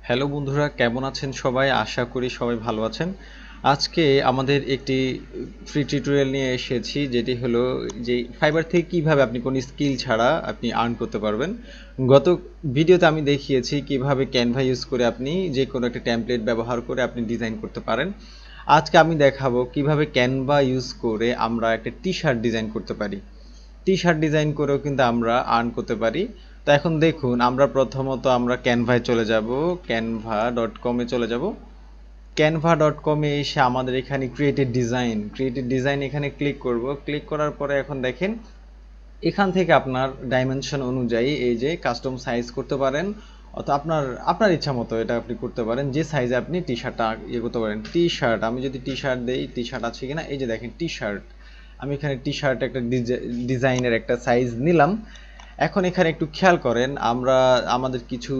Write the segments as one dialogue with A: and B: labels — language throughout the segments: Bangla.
A: হ্যালো বন্ধুরা, কেমন আছেন সবাই? আশা করি সবাই ভালো আছেন। আজকে আমাদের একটি ফ্রি টিউটোরিয়াল নিয়ে এসেছি, যেটি হলো যে ফাইবার থেকে কিভাবে আপনি কোনো স্কিল ছাড়া আপনি আর্ন করতে পারবেন। গত ভিডিওতে আমি দেখিয়েছি কিভাবে ক্যানভা ইউজ করে আপনি যে কোনো একটা টেমপ্লেট ব্যবহার করে আপনি ডিজাইন করতে পারেন। আজকে আমি দেখাবো কিভাবে ক্যানভা ইউজ করে আমরা একটা টি শার্ট ডিজাইন করতে পারি। টি শার্ট ডিজাইন করেও কিন্তু আমরা আর্ন করতে পারি। তো এখন দেখুন, আমরা প্রথমত আমরা ক্যানভায় চলে যাব, canva.com-এ চলে যাব। canva.com-এ এসে আমাদের এখানে ক্রিয়েটেড ডিজাইন এখানে ক্লিক করব। ক্লিক করার পরে এখন দেখেন এখান থেকে আপনার ডাইমেনশন অনুযায়ী এই যে কাস্টম সাইজ করতে পারেন, অথবা আপনার আপনার ইচ্ছা মতো এটা আপনি করতে পারেন যে সাইজে আপনি টি শার্টটা করতে পারেন। টি শার্ট, আমি যদি টি শার্ট দেই, টি শার্ট আছে কিনা, এই যে দেখেন টি শার্ট, আমি এখানে টি শার্ট একটা ডিজাইনের একটা সাইজ নিলাম। এখন এখানে একটু খেয়াল করেন, আমাদের কিছু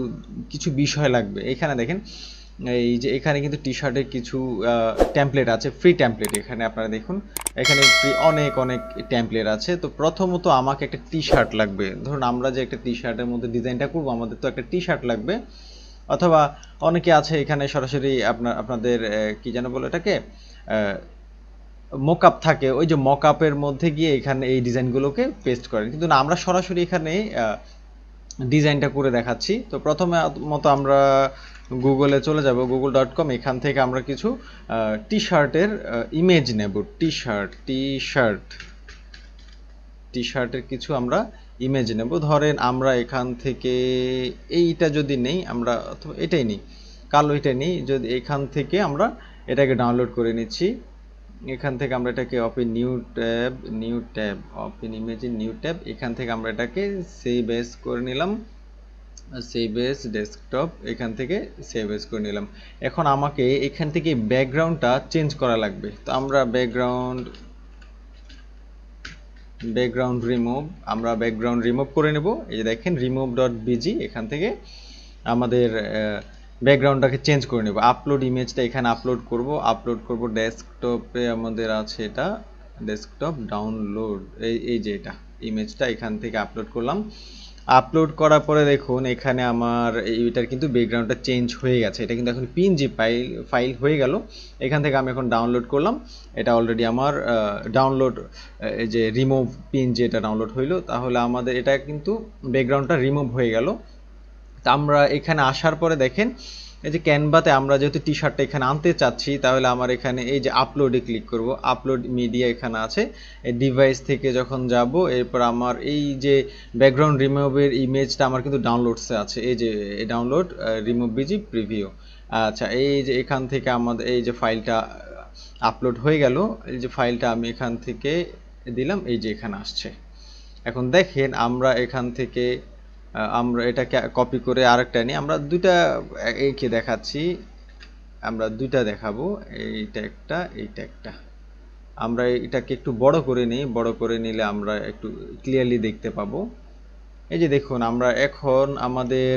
A: কিছু বিষয় লাগবে। এখানে দেখেন এই যে এখানে কিন্তু টি শার্টের কিছু টেমপ্লেট আছে, ফ্রি টেমপ্লেট। এখানে আপনারা দেখুন, এখানে ফ্রি অনেক অনেক টেমপ্লেট আছে। তো প্রথমত আমাকে একটা টি শার্ট লাগবে। ধরুন আমরা যে একটা টি শার্টের মধ্যে ডিজাইনটা করব, আমাদের তো একটা টি শার্ট লাগবে। অথবা অনেকে আছে এখানে সরাসরি আপনাদের কি যেন বলে এটাকে, মকআপ থাকে, ওই যে মকআপের মধ্যে গিয়ে এখানে এই ডিজাইনগুলোকে পেস্ট করেন, কিন্তু না, আমরা সরাসরি এখানে ডিজাইনটা করে দেখাচ্ছি। তো প্রথমে মতো আমরা গুগলে চলে যাব, google.com। এখান থেকে আমরা কিছু টি শার্টের ইমেজ নেব। টি শার্টের কিছু আমরা ইমেজ নেব। ধরেন আমরা এখান থেকে এইটা যদি নেই, আমরা অথবা এটাই নিই, কালো এটা নিই। যদি এখান থেকে আমরা এটাকে ডাউনলোড করে নিচ্ছি, এখান থেকে আমরা এটাকে open new tab open image in new tab, এখান থেকে আমরা এটাকে সেভ এজ করে নিলাম, সেভ এজ ডেস্কটপ, এখান থেকে সেভ এজ করে নিলাম। এখন আমাকে এখান থেকে ব্যাকগ্রাউন্ডটা চেঞ্জ করা লাগবে। তো আমরা ব্যাকগ্রাউন্ড রিমুভ করে নেব। এই যে দেখেন remove.bg, এখান থেকে আমাদের ব্যাকগ্রাউন্ডটাকে চেঞ্জ করে নেব। আপলোড ইমেজটা এখানে আপলোড করব ডেস্কটপে, আমাদের আছে এটা ডেস্কটপ ডাউনলোড, এই যে এটা ইমেজটা এখান থেকে আপলোড করলাম। আপলোড করার পরে দেখুন এখানে আমার এইটার কিন্তু ব্যাকগ্রাউন্ডটা চেঞ্জ হয়ে গেছে, এটা কিন্তু এখন পিএনজি ফাইল হয়ে গেল। এখান থেকে আমি এখন ডাউনলোড করলাম, এটা অলরেডি আমার ডাউনলোড, এই যে রিমুভ পিএনজি এটা ডাউনলোড হইলো। তাহলে আমাদের এটা কিন্তু ব্যাকগ্রাউন্ডটা রিমুভ হয়ে গেল। তা আমরা এখানে আসার পরে দেখেন এই যে ক্যানভাতে আমরা যেহেতু টি শার্টটা এখানে আনতে চাচ্ছি, তাহলে আমার এখানে এই যে আপলোডে ক্লিক করব। আপলোড মিডিয়া এখানে আছে, এই ডিভাইস থেকে যখন যাব, এরপর আমার এই যে ব্যাকগ্রাউন্ড রিমুভের ইমেজটা আমার কিন্তু ডাউনলোডসে আছে, এই যে ডাউনলোড রিমুভ বিজি প্রিভিউ। আচ্ছা, এই যে এখান থেকে আমাদের এই যে ফাইলটা আপলোড হয়ে গেল। এই যে ফাইলটা আমি এখান থেকে দিলাম, এই যে এখানে আসছে। এখন দেখেন আমরা এখান থেকে আমরা এটাকে কপি করে আরেকটা নিই, আমরা দুইটা এঁকে দেখাচ্ছি, আমরা দুইটা দেখাবো, এইটা একটা। আমরা এটাকে একটু বড় করে নিই, বড় করে নিলে আমরা একটু ক্লিয়ারলি দেখতে পাবো। এই যে দেখুন, আমরা এখন আমাদের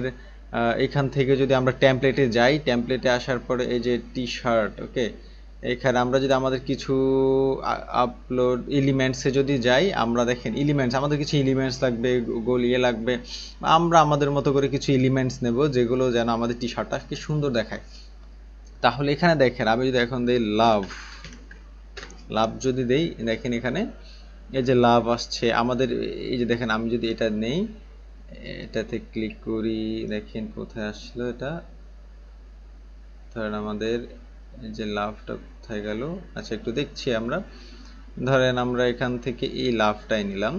A: এখান থেকে যদি আমরা টেমপ্লেটে যাই, টেমপ্লেটে আসার পরে এই যে টি শার্ট, ওকে, এখানে আমরা যদি আমাদের কিছু আপলোড এলিমেন্টসে যদি যাই, আমরা দেখেন এলিমেন্টস, আমাদের কিছু এলিমেন্টস লাগবে, গোল লাগবে। আমরা আমাদের মতো করে কিছু এলিমেন্টস নেব, যেগুলো যেন আমাদের টি শার্টটা কি সুন্দর দেখায়। তাহলে এখানে দেখেন, আমি যদি এখন দিই লাভ যদি দেই, দেখেন এখানে এই যে লাভ আসছে আমাদের। এই যে দেখেন, আমি যদি এটা নেই, এটাতে ক্লিক করি, দেখেন কোথায় আসলো এটা। ধরেন আমাদের এই যে লাভটা কোথায় গেল, আচ্ছা একটু দেখছি আমরা। ধরেন আমরা এখান থেকে এই লাভটাই নিলাম,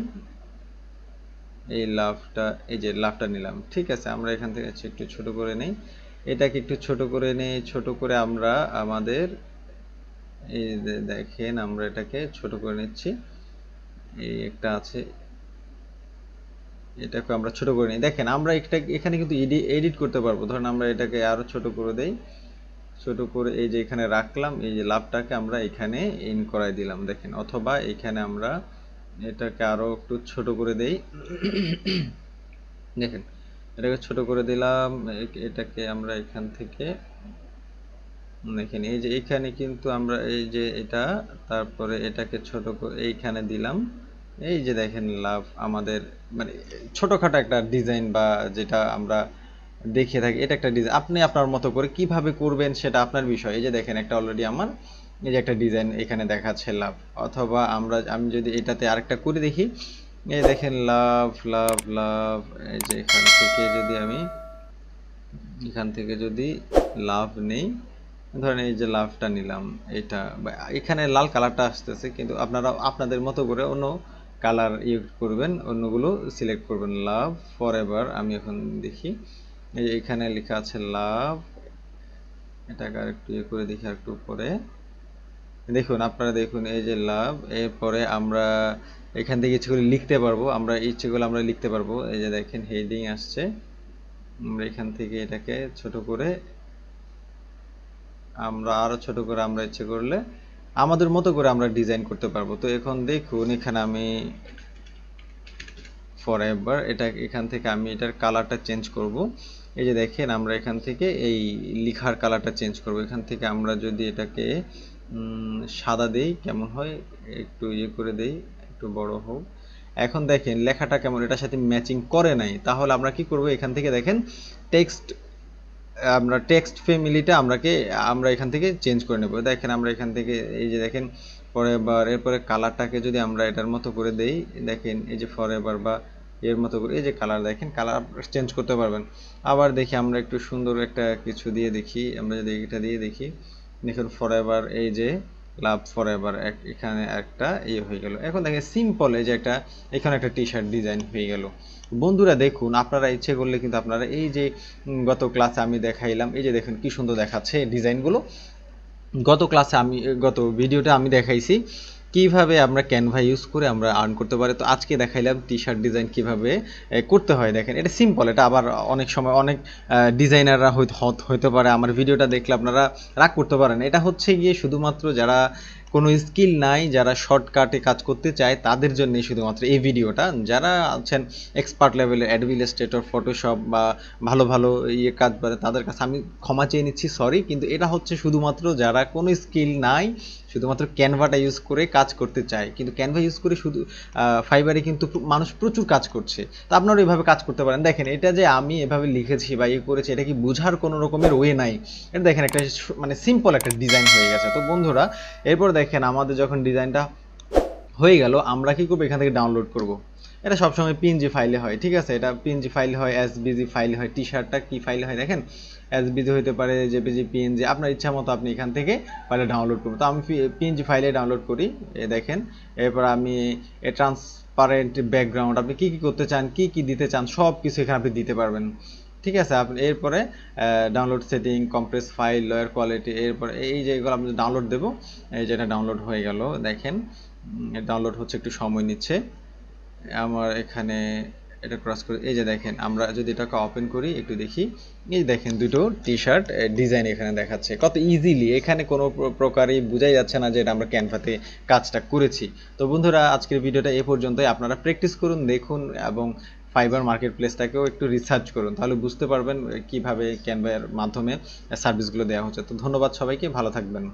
A: এই যে লাভটা নিলাম, ঠিক আছে। আমরা এখান থেকে একটু ছোট করে নেই, এটাকে একটু ছোট করে নেই, ছোট করে আমরা আমাদের এই দেখেন আমরা এটাকে ছোট করে নিচ্ছি। এই একটা আছে, এটাকে আমরা ছোট করে নিই। দেখেন আমরা এখানে কিন্তু এডিট করতে পারবো। ধরেন আমরা এটাকে আরো ছোট করে দেই, ছোট করে এই যে এখানে রাখলাম, এই যে লাভটাকে আমরা এখানে ইন করাই দিলাম, দেখেন। অথবা এখানে আমরা এটাকে আরো একটু ছোট করে দেই, দেখেন এটাকে ছোট করে দিলাম। এটাকে আমরা এখান থেকে দেখেন, এই যে এখানে কিন্তু আমরা এই যে এটা, তারপরে এটাকে ছোট করে এইখানে দিলাম। এই যে দেখেন লাভ আমাদের মানে ছোটখাটো একটা ডিজাইন বা যেটা আমরা দেখিয়ে থাকি, এটা একটা ডিজাইন। আপনি আপনার মতো করে কিভাবে করবেন সেটা আপনার বিষয়। এই যে দেখেন একটা অলরেডি আমার এই যে একটা ডিজাইন এখানে দেখাচ্ছে লাভ, অথবা আমি যদি এটাতে আরেকটা করে দেখি, এই দেখেন লাভ লাভ লাভ। এই যে এখান থেকে যদি লাভ নেই, ধরেন এই যে লাভটা নিলাম, এটা এখানে লাল কালারটা আসতেছে, কিন্তু আপনারা আপনাদের মতো করে অন্য কালার করবেন, অন্যগুলো সিলেক্ট করবেন। লাভ ফরএভার, আমি এখন দেখি এই যে এখানে লেখা আছে লাভ, এটাকে আরেকটু করে দেখি, আরেকটু উপরে দেখুন, আপনারা দেখুন এই যে লাভ। এরপরে আমরা এখান থেকে ইচ্ছে করে লিখতে পারবো, আমরা লিখতে পারবো। এই যে দেখেন হেডিং আসছে, আমরা এখান থেকে এটাকে ছোট করে, আমরা আরো ছোট করে, আমরা ইচ্ছে করলে আমাদের মতো করে আমরা ডিজাইন করতে পারবো। তো এখন দেখুন এখানে আমি ফরএভার, এটা এখান থেকে আমি এটার কালারটা চেঞ্জ করব। এই যে দেখেন আমরা এখান থেকে এই লেখার কালারটা চেঞ্জ করব। এখান থেকে আমরা যদি এটাকে সাদা দেই কেমন হয়, একটু করে দেই, একটু বড় হোক। এখন দেখেন লেখাটা কেমন এটার সাথে ম্যাচিং করে নাই, তাহলে আমরা কি করব, এখান থেকে দেখেন টেক্সট ফ্যামিলিটা আমরা এখান থেকে চেঞ্জ করে নেব। দেখেন আমরা এখান থেকে এই যে দেখেন ফরএভার, এরপরে কালারটাকে যদি আমরা এটার মতো করে দেই, দেখেন এই যে ফরএভার বা এর মতো করে এই যে কালার, দেখেন কালার চেঞ্জ করতে পারবেন। আবার দেখি আমরা একটু সুন্দর একটা কিছু দিয়ে দেখি, আমরা যদি এটা দিয়ে দেখি, দেখুন ফরএভার, এই যে লাভ ফরএভার, এখানে একটা হয়ে গেল। এখন দেখেন সিম্পল এই যে এখানে একটা টি শার্ট ডিজাইন হয়ে গেল। বন্ধুরা দেখুন, আপনারা ইচ্ছে করলে কিন্তু আপনারা এই যে গত ক্লাসে আমি দেখাইলাম, এই যে দেখুন কি সুন্দর দেখাচ্ছে ডিজাইনগুলো। গত ভিডিওটা আমি দেখাইছি কিভাবে আমরা ক্যানভা ইউজ করে আমরা আর্ন করতে পারি। তো আজকে দেখাইলাম টি শার্ট ডিজাইন কিভাবে করতে হয়। দেখেন এটা সিম্পল, এটা আবার অনেক সময় অনেক ডিজাইনাররা হইতে পারে আমার ভিডিওটা দেখলে আপনারা রাগ করতে পারেন। এটা হচ্ছে গিয়ে শুধুমাত্র যারা কোনো স্কিল নাই, যারা শর্টকাটে কাজ করতে চায় তাদের জন্যই শুধুমাত্র এই ভিডিওটা। যারা আছেন এক্সপার্ট লেভেলের অ্যাডোবি ইলাস্ট্রেটর, ফটোশপ বা ভালো ভালো কাজ পারে, তাদের কাছে আমি ক্ষমা চেয়ে নিচ্ছি, সরি। কিন্তু এটা হচ্ছে শুধুমাত্র যারা কোনো স্কিল নাই, শুধুমাত্র ক্যানভাটা ইউজ করে কাজ করতে চায়। কিন্তু ক্যানভা ইউজ করে শুধু ফাইবারে কিন্তু মানুষ প্রচুর কাজ করছে। তো আপনারা এইভাবে কাজ করতে পারেন। দেখেন এটা যে আমি এভাবে লিখেছি বা করেছি, এটা কি বোঝার কোনো রকমের ওয়ে নাই। এটা দেখেন একটা মানে সিম্পল একটা ডিজাইন হয়ে গেছে। তো বন্ধুরা এরপর দেখেন আমাদের যখন ডিজাইনটা হয়ে গেল, আমরা কি করবো, এখান থেকে ডাউনলোড করব। এটা সবসময় পিএনজি ফাইলে হয়, ঠিক আছে, এটা পিএনজি ফাইল হয়, এসবিজি ফাইল হয়। টি শার্টটা কি ফাইল হয় দেখেন, এসবিজি হতে পারে, জেপিজি, পিএনজি, আপনার ইচ্ছা মতো আপনি এখান থেকে ফাইলে ডাউনলোড করবো। তো আমি পিএনজি ফাইলে ডাউনলোড করি। দেখেন এরপর আমি ট্রান্সপারেন্ট ব্যাকগ্রাউন্ড, আপনি কি করতে চান, কি দিতে চান, সব কিছু এখানে আপনি দিতে পারবেন, ঠিক আছে। আপনি এরপরে download setting, compress file, lower quality, এরপরে এই যে এগুলো আপনি ডাউনলোড দেবো। এই যে এটা ডাউনলোড হয়ে গেল, দেখেন ডাউনলোড হচ্ছে, একটু সময় নিচ্ছে আমার এখানে। এটা ক্রস করে এই যে দেখেন, আমরা যদি এটাকে ওপেন করি একটু দেখি, এই দেখেন দুটো টি শার্ট ডিজাইন এখানে দেখাচ্ছে কত ইজিলি। এখানে কোনো প্রকারই বোঝাই যাচ্ছে না যে এটা আমরা ক্যানভাতে কাজটা করেছি। তো বন্ধুরা আজকের ভিডিওটা এ পর্যন্তই। আপনারা প্র্যাকটিস করুন, দেখুন এবং ফাইবার মার্কেট প্লেসটাকেও একটু রিসার্চ করুন, তাহলে বুঝতে পারবেন কিভাবে ক্যানভার মাধ্যমে সার্ভিসগুলো দেওয়া হচ্ছে। তো ধন্যবাদ সবাইকে, ভালো থাকবেন।